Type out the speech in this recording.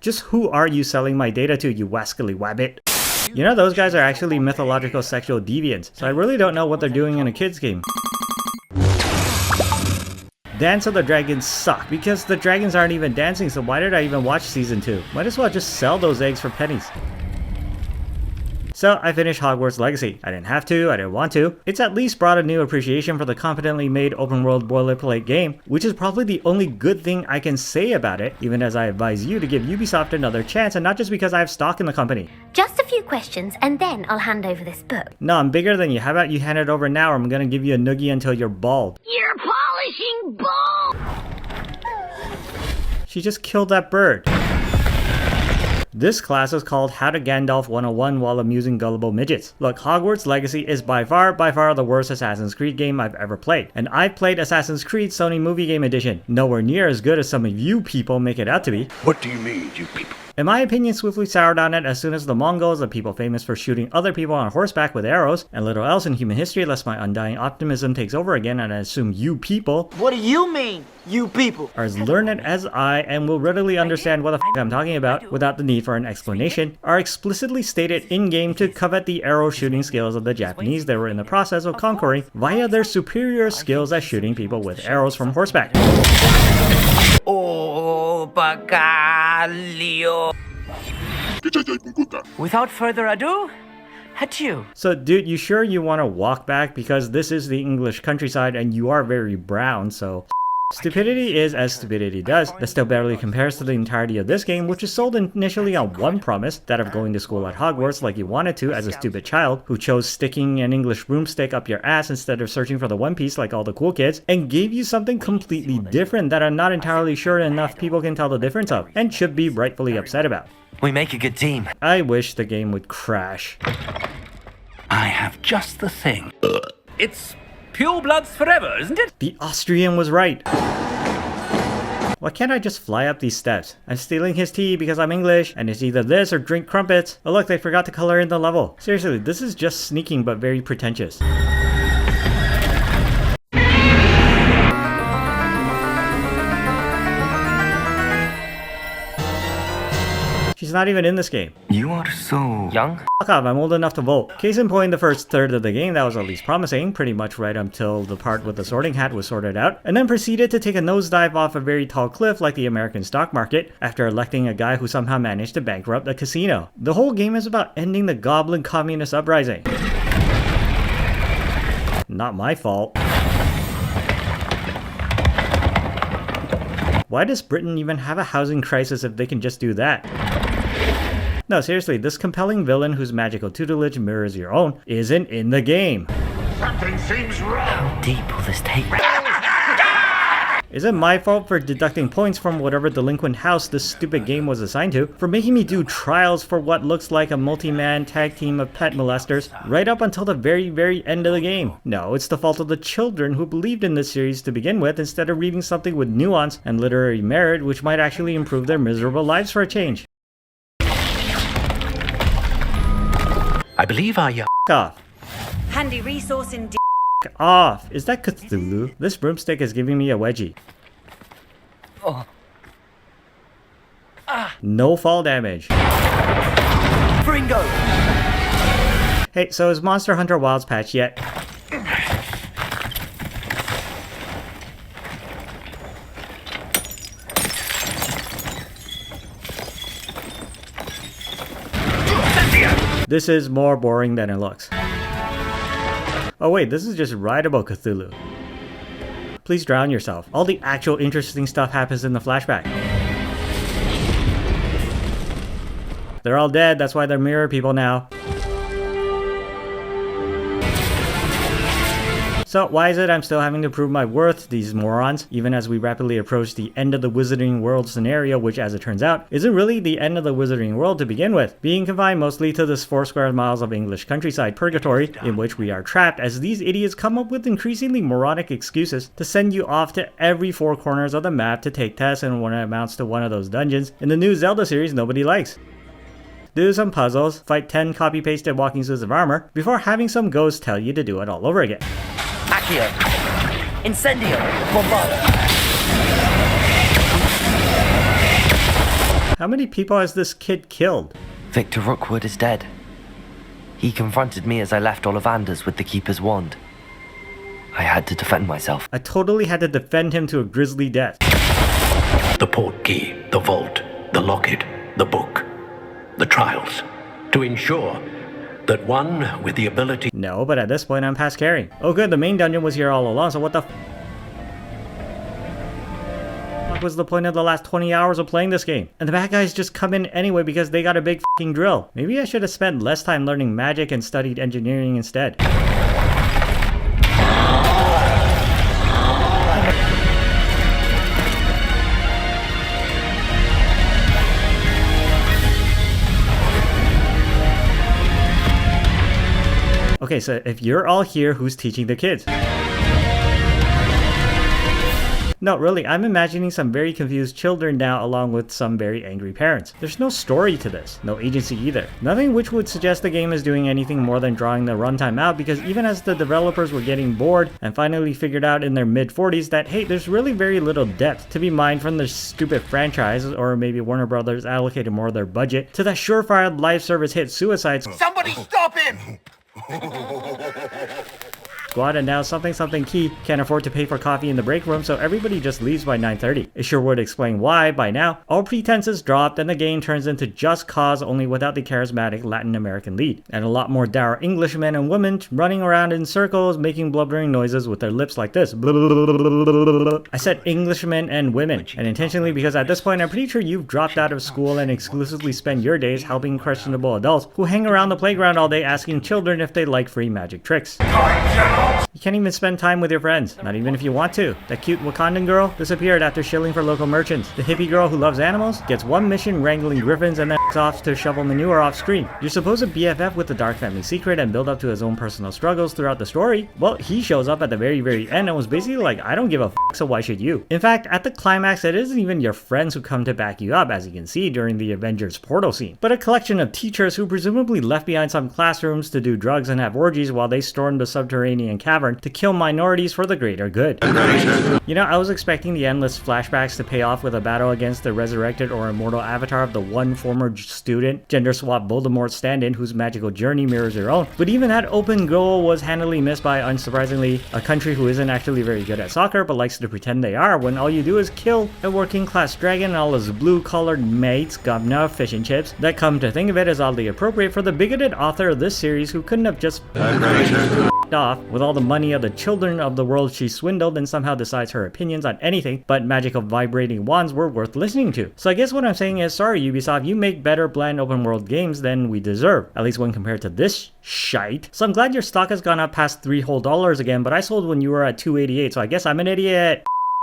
Just who are you selling my data to, you wascally wabbit? You know, those guys are actually mythological sexual deviants, so I really don't know what they're doing in a kid's game. Dance of the Dragons suck, because the dragons aren't even dancing, so why did I even watch Season 2? Might as well just sell those eggs for pennies. So I finished Hogwarts Legacy. I didn't have to, I didn't want to. It's at least brought a new appreciation for the competently made open world boilerplate game, which is probably the only good thing I can say about it, even as I advise you to give Ubisoft another chance, and not just because I have stock in the company. Just a few questions and then I'll hand over this book. No, I'm bigger than you. How about you hand it over now or I'm gonna give you a noogie until you're bald. You're polishing balls! She just killed that bird. This class is called How to Gandalf 101 while amusing gullible midgets. Look, Hogwarts Legacy is by far the worst Assassin's Creed game I've ever played. And I've played Assassin's Creed Sony Movie Game Edition. Nowhere near as good as some of you people make it out to be. What do you mean, you people? In my opinion, swiftly soured on it as soon as the Mongols, the people famous for shooting other people on horseback with arrows, and little else in human history lest my undying optimism takes over again and I assume you people— What do you mean, you people? —are as learned as I and will readily understand what the f I'm talking about without the need for an explanation, are explicitly stated in-game to covet the arrow shooting skills of the Japanese they were in the process of conquering via their superior skills at shooting people with arrows from horseback. Oh, bacalio. Without further ado, adieu. So dude, you sure you want to walk back? Because this is the English countryside and you are very brown, so— Stupidity is as stupidity does. That still barely compares to the entirety of this game, which is sold initially on one promise, that of going to school at Hogwarts like you wanted to as a stupid child who chose sticking an English broomstick up your ass instead of searching for the One Piece like all the cool kids, and gave you something completely different that I'm not entirely sure enough people can tell the difference of, and should be rightfully upset about. We make a good team. I wish the game would crash. I have just the thing. It's pure bloods forever, isn't it? The Austrian was right. Why can't I just fly up these steps? I'm stealing his tea because I'm English, and it's either this or drink crumpets. Oh look, they forgot to color in the level. Seriously, this is just sneaking but very pretentious. She's not even in this game. You are so young. Fuck off, I'm old enough to vote. Case in point, the first third of the game that was at least promising, pretty much right until the part with the sorting hat was sorted out, and then proceeded to take a nosedive off a very tall cliff like the American stock market after electing a guy who somehow managed to bankrupt a casino. The whole game is about ending the Goblin Communist Uprising. Not my fault. Why does Britain even have a housing crisis if they can just do that? No, seriously, this compelling villain whose magical tutelage mirrors your own isn't in the game. Something seems wrong. How deep will this take? Is it my fault for deducting points from whatever delinquent house this stupid game was assigned to, for making me do trials for what looks like a multi-man tag team of pet molesters right up until the very end of the game? No, it's the fault of the children who believed in this series to begin with instead of reading something with nuance and literary merit which might actually improve their miserable lives for a change. I believe I F*** off. Handy resource indeed. F*** off. Is that Cthulhu? This broomstick is giving me a wedgie. Oh. No fall damage. Fringo! Hey, so is Monster Hunter Wilds patched yet? This is more boring than it looks. Oh wait, this is just rideable Cthulhu. Please drown yourself. All the actual interesting stuff happens in the flashback. They're all dead, that's why they're mirror people now. So why is it I'm still having to prove my worth to these morons, even as we rapidly approach the end of the Wizarding World scenario, which as it turns out, isn't really the end of the Wizarding World to begin with, being confined mostly to this 4 square miles of English countryside purgatory, in which we are trapped as these idiots come up with increasingly moronic excuses to send you off to every 4 corners of the map to take tests in what amounts to one of those dungeons in the new Zelda series nobody likes. Do some puzzles, fight 10 copy-pasted walking suits of armor, before having some ghost tell you to do it all over again. Accio! Incendio! Bombarda! How many people has this kid killed? Victor Rookwood is dead. He confronted me as I left Ollivanders with the Keeper's wand. I had to defend myself. I totally had to defend him to a grisly death. The portkey, the vault, the locket, the book, the trials. To ensure that one with the ability... No, but at this point I'm past caring. Oh good, the main dungeon was here all along, so what the fuck was the point of the last 20 hours of playing this game? And the bad guys just come in anyway because they got a big fucking drill. Maybe I should have spent less time learning magic and studied engineering instead. Okay, so if you're all here, who's teaching the kids? No, really, I'm imagining some very confused children now along with some very angry parents. There's no story to this, no agency either. Nothing which would suggest the game is doing anything more than drawing the runtime out, because even as the developers were getting bored and finally figured out in their mid-40s that, hey, there's really very little depth to be mined from this stupid franchise, or maybe Warner Brothers allocated more of their budget to that surefire live service hit Suicide Somebody stop him! Squad, and now something key can't afford to pay for coffee in the break room, so everybody just leaves by 9:30. It sure would explain why, by now, all pretenses dropped and the game turns into Just Cause, only without the charismatic Latin American lead. And a lot more dour Englishmen and women running around in circles, making blubbering noises with their lips like this. I said Englishmen and women, and intentionally because at this point I'm pretty sure you've dropped out of school and exclusively spend your days helping questionable adults who hang around the playground all day asking children if they like free magic tricks. You can't even spend time with your friends, not even if you want to. That cute Wakandan girl disappeared after shilling for local merchants. The hippie girl who loves animals gets one mission wrangling griffins and then off to shovel manure off screen. You're supposed to BFF with the Dark Family secret and build up to his own personal struggles throughout the story. Well, he shows up at the very end and was basically like, I don't give a fuck, so why should you? In fact, at the climax, it isn't even your friends who come to back you up, as you can see during the Avengers portal scene, but a collection of teachers who presumably left behind some classrooms to do drugs and have orgies while they stormed the subterranean cavern to kill minorities for the greater good. You know, I was expecting the endless flashbacks to pay off with a battle against the resurrected or immortal avatar of the one former student, gender swap Voldemort stand-in whose magical journey mirrors your own, but even that open goal was handily missed by, unsurprisingly, a country who isn't actually very good at soccer but likes to pretend they are, when all you do is kill a working class dragon and all his blue-collared mates, governor, fish and chips. That, come to think of it, is oddly appropriate for the bigoted author of this series who couldn't have just off with all the money of the children of the world she swindled and somehow decides her opinions on anything but magical vibrating wands were worth listening to. So I guess what I'm saying is, sorry Ubisoft, you make better bland open world games than we deserve, at least when compared to this shite. So I'm glad your stock has gone up past $3 whole again, but I sold when you were at $288, so I guess I'm an idiot.